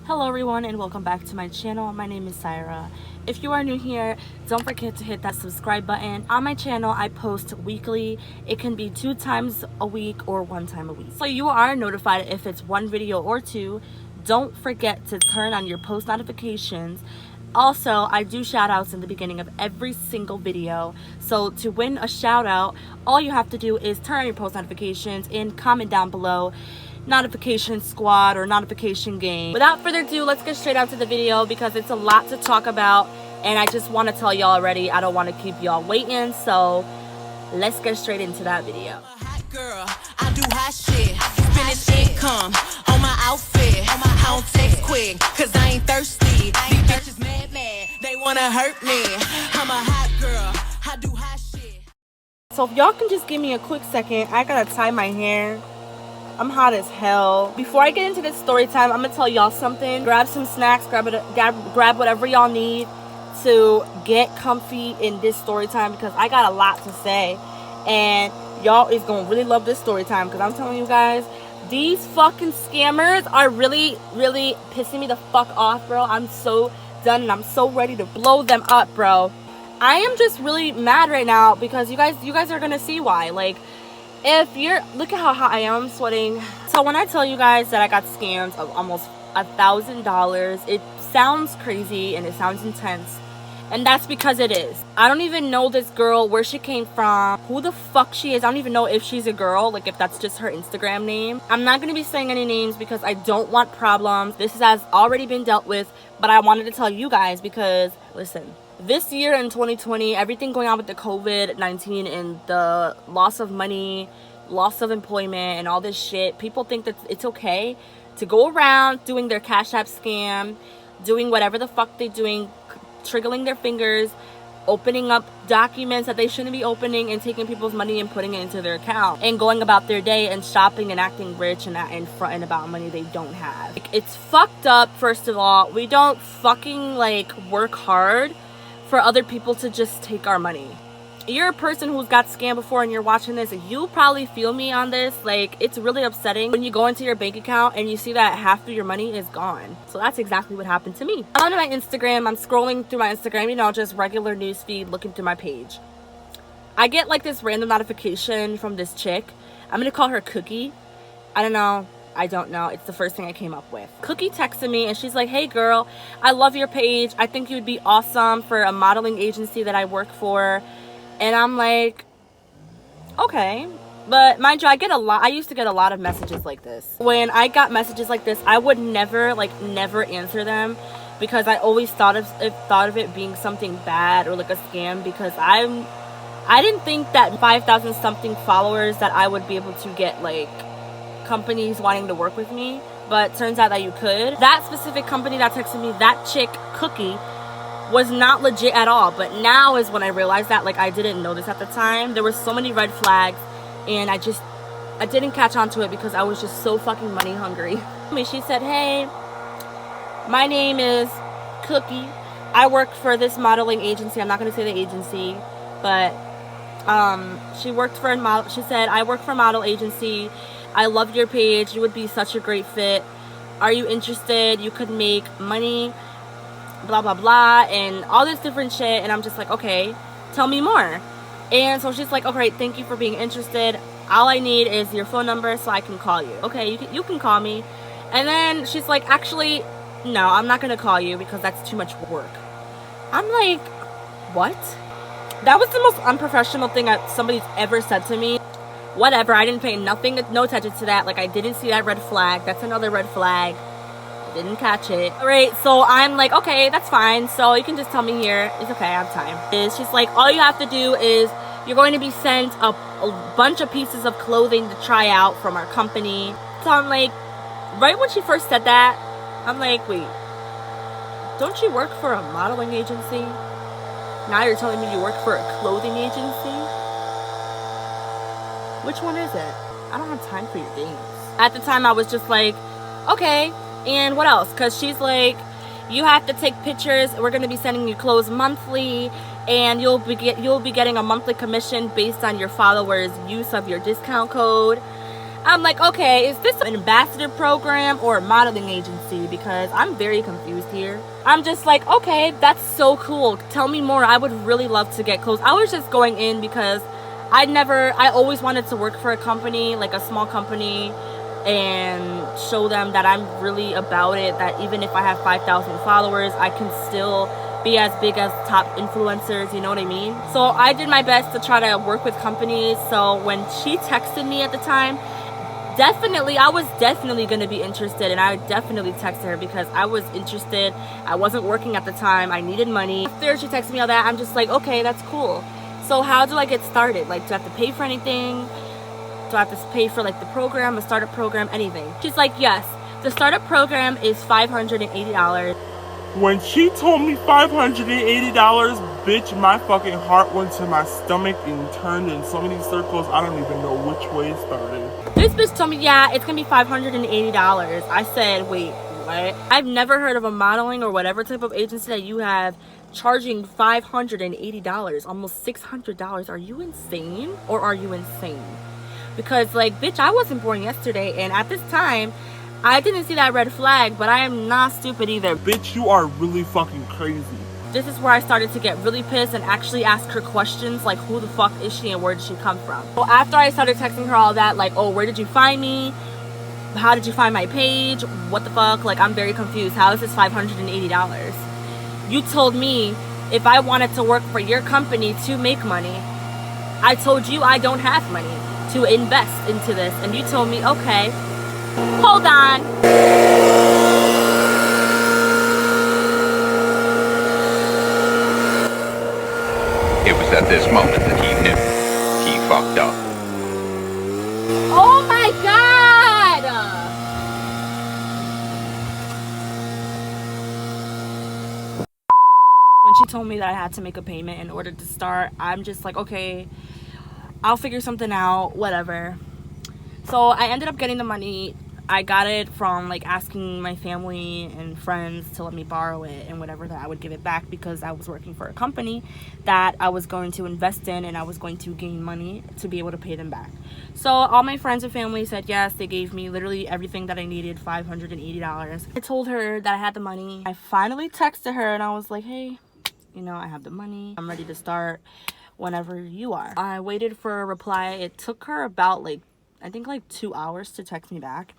Hello everyone and welcome back to my channel. My name is Syra. If you are new here, don't forget to hit that subscribe button. On my channel, I post weekly. It can be 2 times a week or 1 time a week. So you are notified if it's 1 video or 2. Don't forget to turn on your post notifications. Also, I do shout outs in the beginning of every single video. So to win a shout out, all you have to do is turn on your post notifications and comment down below notification squad or notification gang. Without further ado, let's get straight out to the video because it's a lot to talk about and I just want to tell y'all already. I don't want to keep y'all waiting, so let's get straight into that video. I'm a hot girl, I do hot shit. Finish income on my outfit. I don't text quick cause I ain't thirsty. These bitches mad, they wanna hurt me. I'm a hot girl, I do hot shit. So if y'all can just give me a quick second, I gotta tie my hair. I'm hot as hell. Before I get into this story time, I'm gonna tell y'all something. Grab some snacks, grab whatever y'all need to get comfy in this story time because I got a lot to say and y'all is gonna really love this story time because I'm telling you guys, these fucking scammers are really pissing me the fuck off, bro. I'm so done and I'm so ready to blow them up, bro. I am just really mad right now because you guys are gonna see why. Like, if you're, look at how hot I am, I'm sweating. So when I tell you guys that I got scammed of almost $1,000, it sounds crazy and it sounds intense. And that's because it is. I don't even know this girl, where she came from, who the fuck she is. I don't even know if she's a girl, like if that's just her Instagram name. I'm not gonna be saying any names because I don't want problems. This has already been dealt with, but I wanted to tell you guys because, listen, this year in 2020, everything going on with the COVID-19 and the loss of money, loss of employment and all this shit, people think that it's okay to go around doing their Cash App scam, doing whatever the fuck they're doing, triggling their fingers, opening up documents that they shouldn't be opening and taking people's money and putting it into their account and going about their day and shopping and acting rich and fronting about money they don't have. Like, it's fucked up. First of all, we don't fucking like work hard for other people to just take our money. You're a person who's got scammed before and you're watching this, you probably feel me on this. Like, it's really upsetting when you go into your bank account and you see that half of your money is gone. So that's exactly what happened to me. I'm on my Instagram, I'm scrolling through my Instagram, you know, just regular news feed, looking through my page. I get like this random notification from this chick. I'm gonna call her Cookie. I don't know. It's the first thing I came up with. Cookie texted me and she's like, hey girl, I love your page. I think you would be awesome for a modeling agency that I work for. And I'm like, okay. But mind you, I used to get a lot of messages like this. When I got messages like this, I would never answer them because I always thought of it being something bad or like a scam because I didn't think that 5,000 something followers that I would be able to get like companies wanting to work with me, but turns out that you could. That specific company that texted me, that chick Cookie, was not legit at all. But now is when I realized that, like, I didn't know this at the time. There were so many red flags and I didn't catch on to it because I was just so fucking money hungry. She said, hey, my name is Cookie. I work for this modeling agency. I'm not gonna say the agency, but she said, I work for a model agency. I love your page. You would be such a great fit. Are you interested? You could make money, blah, blah, blah, and all this different shit. And I'm just like, okay, tell me more. And so she's like, okay, thank you for being interested. All I need is your phone number so I can call you. Okay, you can call me. And then she's like, actually, no, I'm not going to call you because that's too much work. I'm like, what? That was the most unprofessional thing that somebody's ever said to me. Whatever, I didn't pay no attention to that. Like, I didn't see that red flag. That's another red flag. I didn't catch it. All right, so I'm like, okay, that's fine. So you can just tell me here. It's okay, I have time. She's like, all you have to do is you're going to be sent a bunch of pieces of clothing to try out from our company. So I'm like, right when she first said that, I'm like, wait, don't you work for a modeling agency? Now you're telling me you work for a clothing agency? Which one is it? I don't have time for your games. At the time, I was just like, okay, and what else? Because she's like, you have to take pictures. We're going to be sending you clothes monthly, and you'll be getting a monthly commission based on your followers' use of your discount code. I'm like, okay, is this an ambassador program or a modeling agency? Because I'm very confused here. I'm just like, okay, that's so cool. Tell me more. I would really love to get clothes. I was just going in because I always wanted to work for a company, like a small company, and show them that I'm really about it, that even if I have 5,000 followers, I can still be as big as top influencers, you know what I mean? So I did my best to try to work with companies. So when she texted me at the time, I was definitely going to be interested, and I definitely texted her because I was interested. I wasn't working at the time. I needed money. After she texted me all that, I'm just like, okay, that's cool. So how do I get started? Like, do I have to pay for anything? Do I have to pay for like the program, a startup program, anything? She's like, yes, the startup program is $580. When she told me $580, bitch, my fucking heart went to my stomach and turned in so many circles, I don't even know which way it started. This bitch told me, yeah, it's gonna be $580. I said, wait, what? I've never heard of a modeling or whatever type of agency that you have charging $580, almost $600. Are you insane? Or are you insane? Because, like, bitch, I wasn't born yesterday, and at this time, I didn't see that red flag, but I am not stupid either. Bitch, you are really fucking crazy. This is where I started to get really pissed and actually ask her questions like, who the fuck is she and where did she come from? So after I started texting her all that, like, oh, where did you find me? How did you find my page? What the fuck? Like, I'm very confused. How is this $580? You told me if I wanted to work for your company to make money, I told you I don't have money to invest into this, and you told me, okay, hold on. It was at this moment that he knew he fucked up. Oh my God! When she told me that I had to make a payment in order to start, I'm just like, okay, I'll figure something out, whatever. So I ended up getting the money. I got it from like asking my family and friends to let me borrow it and whatever, that I would give it back because I was working for a company that I was going to invest in and I was going to gain money to be able to pay them back. So all my friends and family said yes. They gave me literally everything that I needed, $580. I told her that I had the money. I finally texted her and I was like, hey, you know, I have the money. I'm ready to start whenever you are. I waited for a reply. It took her about I think 2 hours to text me back.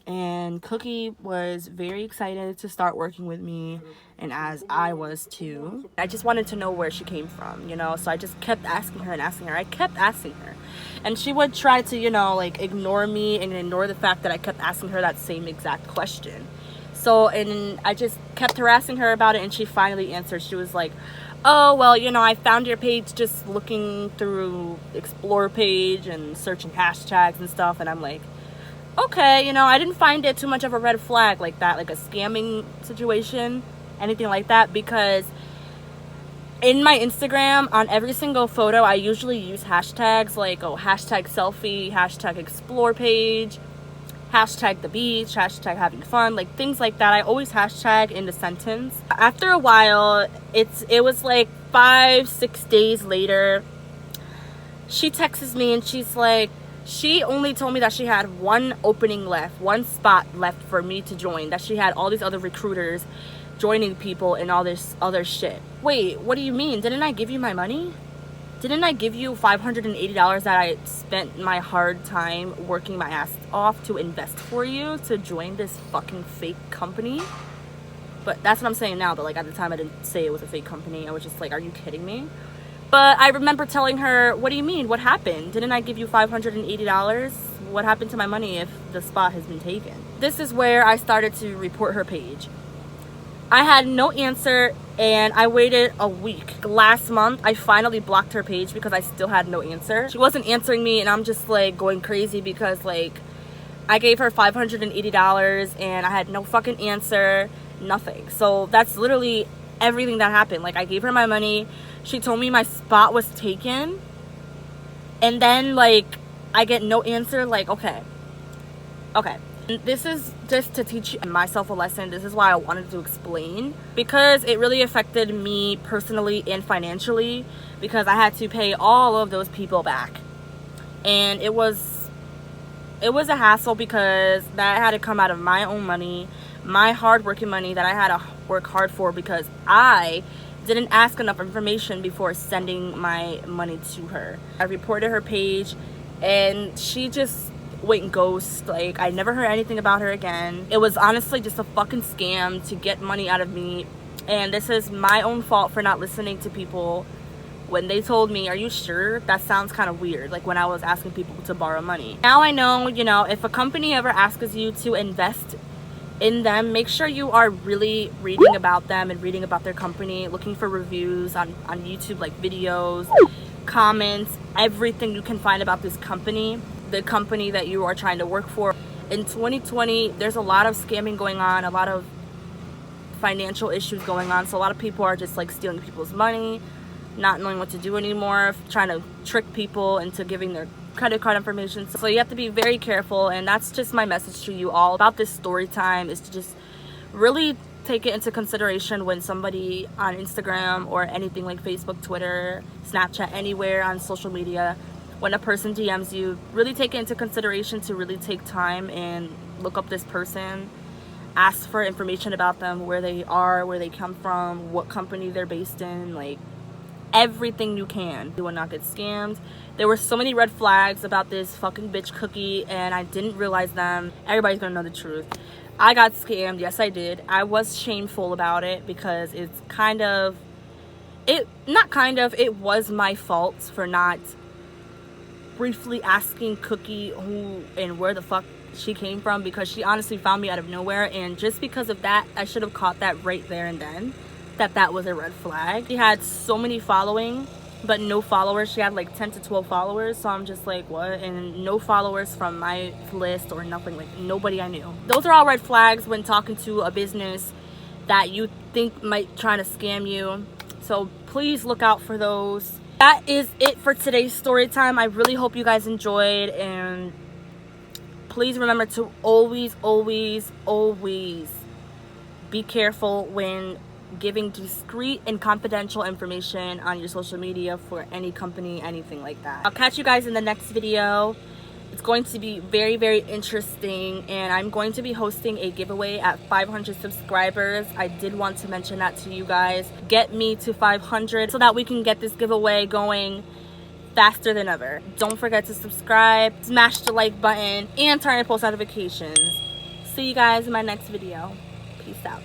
And Cookie was very excited to start working with me, and as I was too. I just wanted to know where she came from, you know, so I just kept asking her and asking her. I kept asking her, and she would try to, you know, like ignore me and ignore the fact that I kept asking her that same exact question. So, and I just kept harassing her about it, and she finally answered. She was like, oh, well, you know, I found your page just looking through Explore page and searching hashtags and stuff. And I'm like, okay, you know, I didn't find it too much of a red flag like that, like a scamming situation, anything like that, because in my Instagram, on every single photo, I usually use hashtags like, oh, hashtag selfie, hashtag explore page, hashtag the beach, hashtag having fun, like things like that. I always hashtag in the sentence. After a while, it was like 5-6 days later, she texts me and she's like, she only told me that she had one opening left, one spot left for me to join, that she had all these other recruiters joining people and all this other shit. Wait, what do you mean? Didn't I give you my money? Didn't I give you $580 that I spent my hard time working my ass off to invest for you to join this fucking fake company? But that's what I'm saying now, but like at the time I didn't say it was a fake company. I was just like, are you kidding me? But I remember telling her, what do you mean? What happened? Didn't I give you $580? What happened to my money if the spot has been taken? This is where I started to report her page. I had no answer, and I waited a week. Last month, I finally blocked her page because I still had no answer. She wasn't answering me, and I'm just like going crazy because like I gave her $580 and I had no fucking answer, nothing. So that's literally everything that happened. Like, I gave her my money. She told me my spot was taken, and then like I get no answer. Like, okay. This is just to teach myself a lesson. This is why I wanted to explain, because it really affected me personally and financially, because I had to pay all of those people back, and it was it was a hassle because that had to come out of my own money, my hard-working money that I had to work hard for, because I didn't ask enough information before sending my money to her. I reported her page and she just went ghost. Like, I never heard anything about her again. It was honestly just a fucking scam to get money out of me, and this is my own fault for not listening to people when they told me, are you sure? That sounds kind of weird, like when I was asking people to borrow money. Now I know, you know, if a company ever asks you to invest in them, make sure you are really reading about them and reading about their company, looking for reviews on YouTube, like videos, comments, everything you can find about this company, the company that you are trying to work for. In 2020, there's a lot of scamming going on, a lot of financial issues going on, so a lot of people are just like stealing people's money, not knowing what to do anymore, trying to trick people into giving their credit card information. So you have to be very careful, and that's just my message to you all about this story time, is to just really take it into consideration when somebody on Instagram or anything like Facebook, Twitter, Snapchat, anywhere on social media, when a person DMs you, really take it into consideration to really take time and look up this person, ask for information about them, where they are, where they come from, what company they're based in, like everything you can. You will not get scammed. There were so many red flags about this fucking bitch Cookie, and I didn't realize them. Everybody's gonna know the truth. I got scammed. Yes, I did. I was shameful about it because it's kind of, it was my fault for not briefly asking Cookie who and where the fuck she came from, because she honestly found me out of nowhere, and just because of that, I should have caught that right there and then, that was a red flag. She had so many following, but no followers. She had like 10 to 12 followers, so I'm just like, what? And no followers from my list or nothing, like nobody I knew. Those are all red flags when talking to a business that you think might try to scam you, so please look out for those. That is it for today's story time. I really hope you guys enjoyed, and please remember to always be careful when giving discreet and confidential information on your social media for any company, anything like that. I'll catch you guys in the next video. It's going to be very, very interesting, and I'm going to be hosting a giveaway at 500 subscribers. I did want to mention that to you guys. Get me to 500 so that we can get this giveaway going faster than ever. Don't forget to subscribe, smash the like button, and turn on post notifications. See you guys in my next video. Peace out.